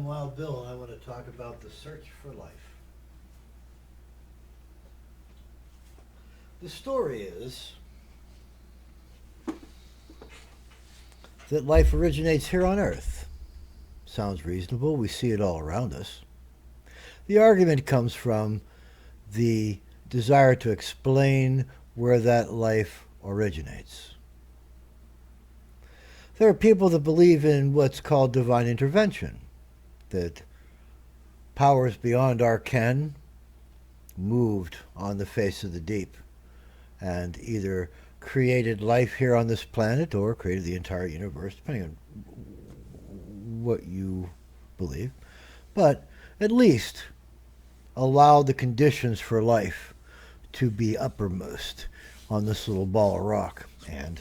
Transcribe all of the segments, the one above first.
I'm Wild Bill, and I want to talk about the search for life. The story is that life originates here on Earth. Sounds reasonable, we see it all around us. The argument comes from the desire to explain where that life originates. There are people that believe in what's called divine intervention, that powers beyond our ken moved on the face of the deep and either created life here on this planet or created the entire universe, depending on what you believe, but at least allowed the conditions for life to be uppermost on this little ball of rock, and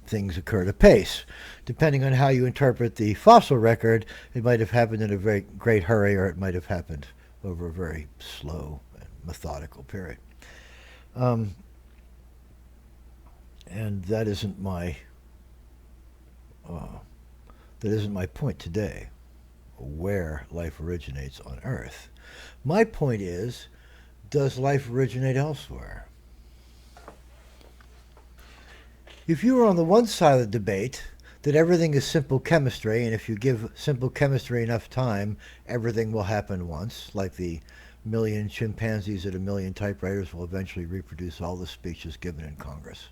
things occurred apace. Depending on how you interpret the fossil record, it might have happened in a very great hurry, or it might have happened over a very slow and methodical period. And that isn't my point today, where life originates on Earth. My point is, does life originate elsewhere? If you are on the one side of the debate that everything is simple chemistry, and if you give simple chemistry enough time, everything will happen once, like the million chimpanzees at a million typewriters will eventually reproduce all the speeches given in Congress.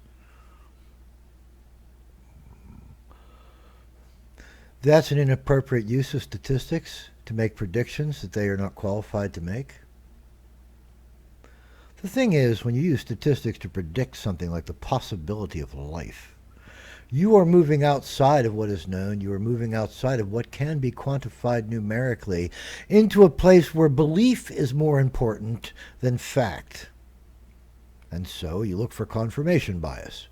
That's an inappropriate use of statistics to make predictions that they are not qualified to make. The thing is, when you use statistics to predict something like the possibility of life, you are moving outside of what is known, you are moving outside of what can be quantified numerically into a place where belief is more important than fact. And so you look for confirmation bias.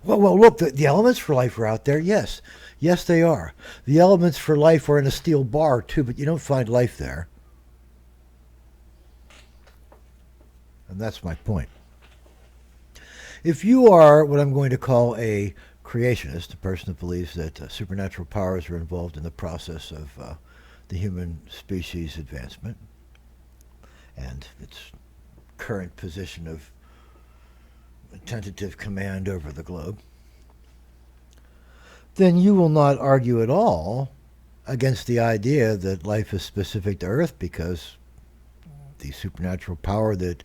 Well, look, the elements for life are out there, yes. Yes, they are. The elements for life are in a steel bar, too, but you don't find life there. And that's my point. If you are what I'm going to call a creationist, a person that believes that supernatural powers are involved in the process of the human species advancement and its current position of tentative command over the globe, then you will not argue at all against the idea that life is specific to Earth because the supernatural power that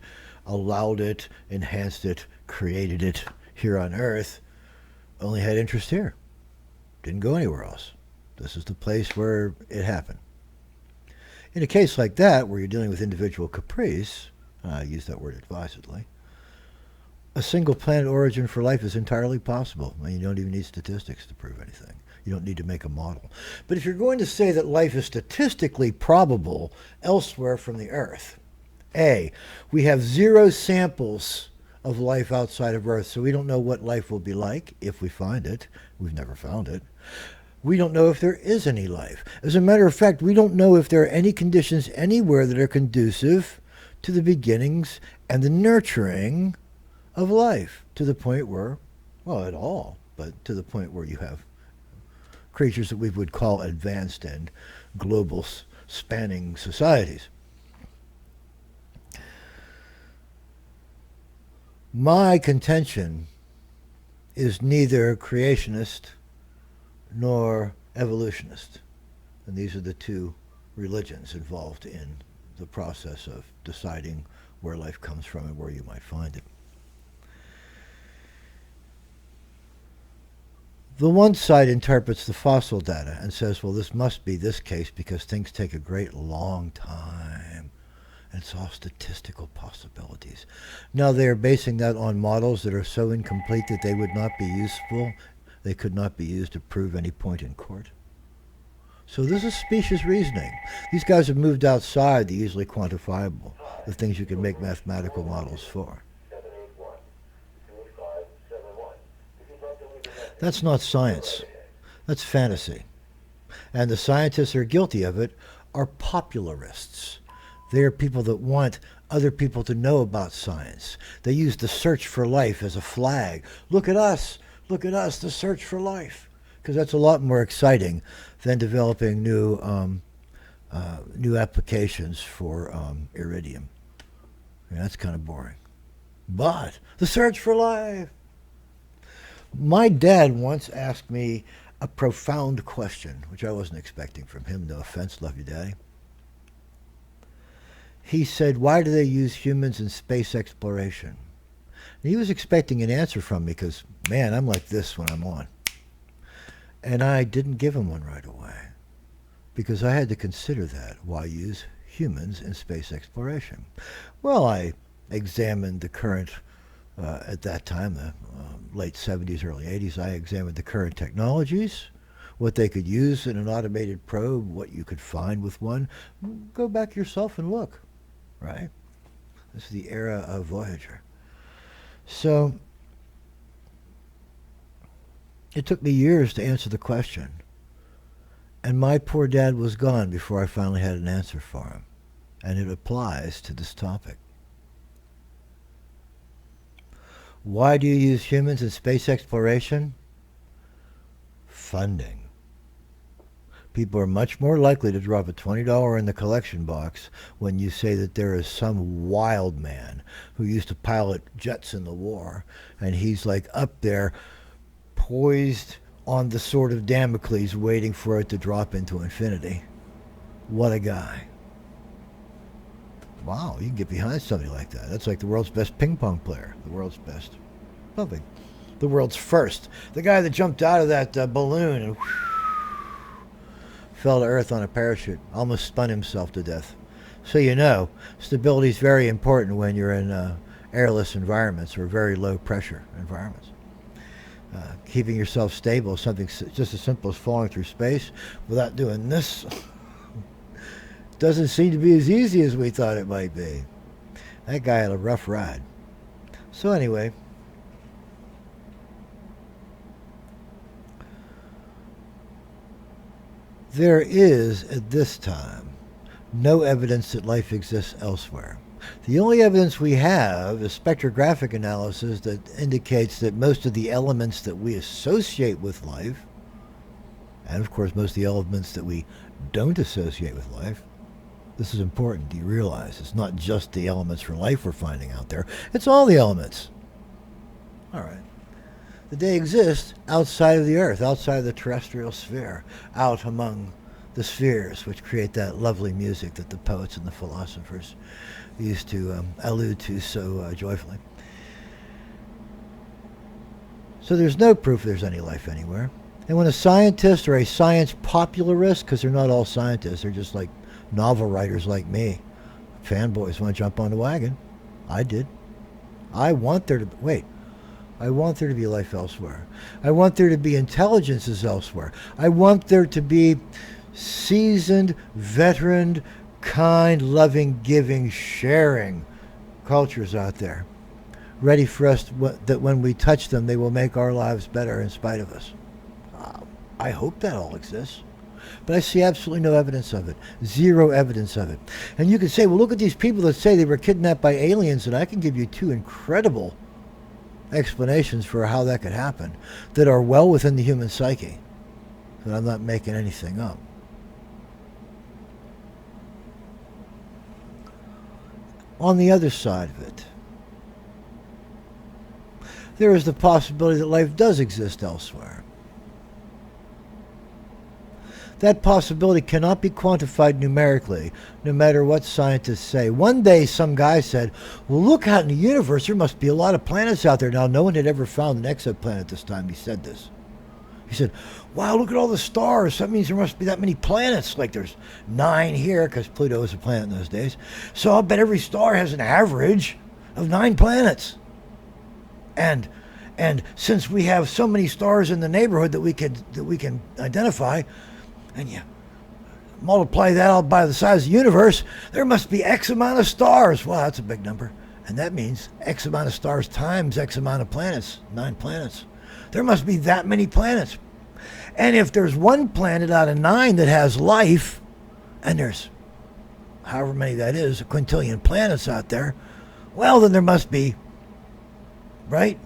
allowed it, enhanced it, created it here on Earth only had interest here. Didn't go anywhere else. This is the place where it happened. In a case like that, where you're dealing with individual caprice, I use that word advisedly, a single planet origin for life is entirely possible. I mean, you don't even need statistics to prove anything. You don't need to make a model. But if you're going to say that life is statistically probable elsewhere from the Earth, A, we have 0 samples of life outside of Earth, so we don't know what life will be like if we find it. We've never found it. We don't know if there is any life. As a matter of fact, we don't know if there are any conditions anywhere that are conducive to the beginnings and the nurturing of life, to the point where, well, at all, but to the point where you have creatures that we would call advanced and global spanning societies. My contention is neither creationist nor evolutionist. And these are the two religions involved in the process of deciding where life comes from and where you might find it. The one side interprets the fossil data and says, well, this must be this case because things take a great long time. And it's all statistical possibilities. Now they are basing that on models that are so incomplete that they would not be useful. They could not be used to prove any point in court. So this is specious reasoning. These guys have moved outside the easily quantifiable, the things you can make mathematical models for. That's not science. That's fantasy. And the scientists who are guilty of it are popularists. They are people that want other people to know about science. They use the search for life as a flag. Look at us, the search for life. because that's a lot more exciting than developing new applications for iridium. Yeah, that's kind of boring. But the search for life. My dad once asked me a profound question, which I wasn't expecting from him. No offense, love you, Daddy. He said, why do they use humans in space exploration? And he was expecting an answer from me because, man, I'm like this when I'm on. And I didn't give him one right away because I had to consider that. Why use humans in space exploration? Well, I examined the current, at that time, the late 70s, early 80s, I examined the current technologies, what they could use in an automated probe, what you could find with one. Go back yourself and look, right? This is the era of Voyager. So it took me years to answer the question. And my poor dad was gone before I finally had an answer for him. And it applies to this topic. Why do you use humans in space exploration? Funding. People are much more likely to drop a $20 in the collection box when you say that there is some wild man who used to pilot jets in the war, and he's like up there poised on the sword of Damocles waiting for it to drop into infinity. What a guy. Wow, you can get behind somebody like that. That's like the world's best ping pong player. The world's best. Nothing. The world's first. The guy that jumped out of that balloon and fell to earth on a parachute. Almost spun himself to death. So you know, stability is very important when you're in airless environments or very low pressure environments. Keeping yourself stable is something just as simple as falling through space without doing this. Doesn't seem to be as easy as we thought it might be. That guy had a rough ride. So anyway, there is, at this time, no evidence that life exists elsewhere. The only evidence we have is spectrographic analysis that indicates that most of the elements that we associate with life, and of course most of the elements that we don't associate with life, this is important, do you realize? It's not just the elements for life we're finding out there, it's all the elements. All right. That they exist outside of the Earth, outside of the terrestrial sphere, out among the spheres, which create that lovely music that the poets and the philosophers used to allude to so joyfully. So there's no proof there's any life anywhere. And when a scientist or a science popularist, because they're not all scientists, they're just like novel writers like me, fanboys want to jump on the wagon. I did. I want there to be life elsewhere. I want there to be intelligences elsewhere. I want there to be seasoned, veteran, kind, loving, giving, sharing cultures out there, ready for us that when we touch them, they will make our lives better in spite of us. I hope that all exists. But I see absolutely no evidence of it. Zero evidence of it. And you can say, well, look at these people that say they were kidnapped by aliens, and I can give you two incredible explanations for how that could happen that are well within the human psyche. So I'm not making anything up. On the other side of it, there is the possibility that life does exist elsewhere. That possibility cannot be quantified numerically, no matter what scientists say. One day some guy said, well, look out in the universe, there must be a lot of planets out there. Now, no one had ever found an exoplanet this time he said this. He said, wow, look at all the stars. That means there must be that many planets. Like there's 9 here, because Pluto was a planet in those days. So I'll bet every star has an average of 9 planets. And since we have so many stars in the neighborhood that we can identify, and you multiply that out by the size of the universe, there must be X amount of stars. Well, that's a big number. And that means X amount of stars times X amount of planets, 9 planets. There must be that many planets. And if there's one planet out of 9 that has life, and there's however many that is, a quintillion planets out there, well, then there must be, right?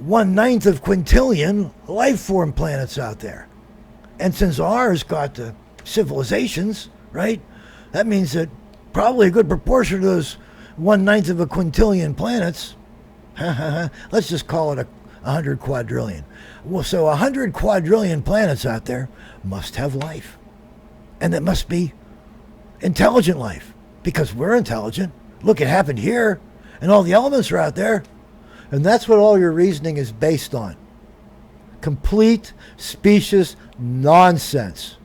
1/9 of quintillion life form planets out there. And since ours got the civilizations, right, that means that probably a good proportion of those 1/9 of a quintillion planets, let's just call it 100 quadrillion. Well, so 100 quadrillion planets out there must have life. And that must be intelligent life, because we're intelligent. Look, it happened here, and all the elements are out there. And that's what all your reasoning is based on. Complete specious nonsense.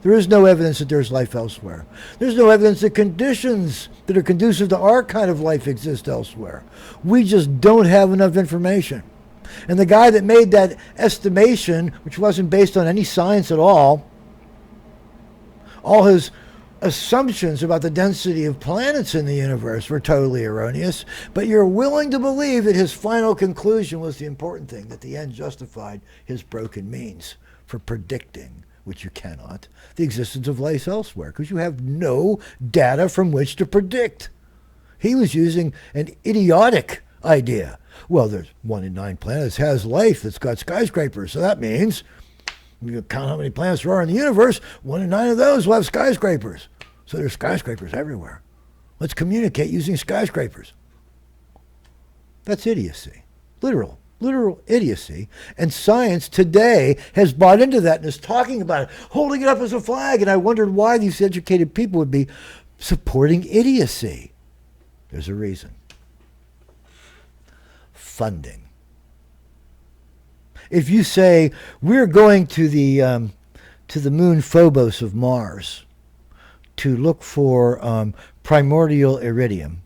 There is no evidence that there's life elsewhere. There's no evidence that conditions that are conducive to our kind of life exist elsewhere. We just don't have enough information. And the guy that made that estimation, which wasn't based on any science at all his assumptions about the density of planets in the universe were totally erroneous, but you're willing to believe that his final conclusion was the important thing, that the end justified his broken means for predicting, which you cannot, the existence of life elsewhere, because you have no data from which to predict. He was using an idiotic idea. Well, there's 1 in 9 planets has life that's got skyscrapers, so that means, you count how many planets there are in the universe, 1 in 9 of those will have skyscrapers. So there's skyscrapers everywhere. Let's communicate using skyscrapers. That's idiocy. Literal idiocy. And science today has bought into that and is talking about it, holding it up as a flag. And I wondered why these educated people would be supporting idiocy. There's a reason. Funding. If you say, we're going to the moon Phobos of Mars to look for primordial iridium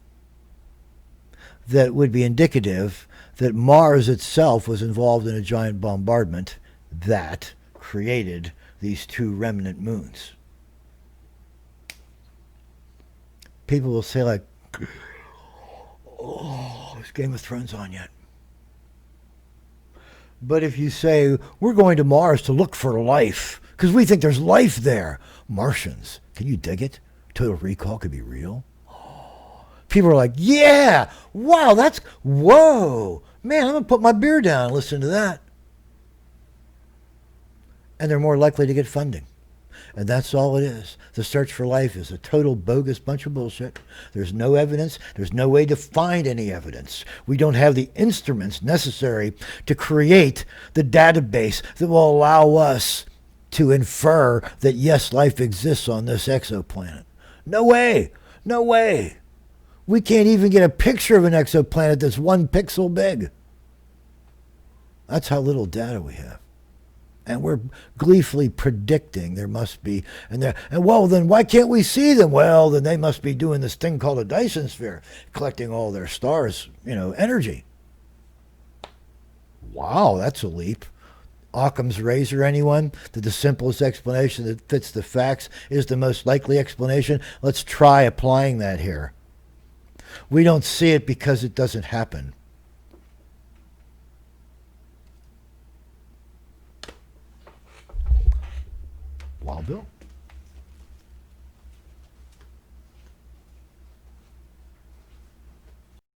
that would be indicative that Mars itself was involved in a giant bombardment that created these 2 remnant moons. People will say, like, oh, is Game of Thrones on yet? But if you say, we're going to Mars to look for life, because we think there's life there, Martians, can you dig it? Total Recall could be real. People are like, yeah, wow, whoa, man, I'm going to put my beer down and listen to that. And they're more likely to get funding. And that's all it is. The search for life is a total bogus bunch of bullshit. There's no evidence. There's no way to find any evidence. We don't have the instruments necessary to create the database that will allow us to infer that, yes, life exists on this exoplanet. No way. No way. We can't even get a picture of an exoplanet that's 1 pixel big. That's how little data we have. And we're gleefully predicting there must be, and well, then why can't we see them? Well, then they must be doing this thing called a Dyson sphere, collecting all their stars, energy. Wow, that's a leap. Occam's razor, anyone? That the simplest explanation that fits the facts is the most likely explanation? Let's try applying that here. We don't see it because it doesn't happen. Wild Bill.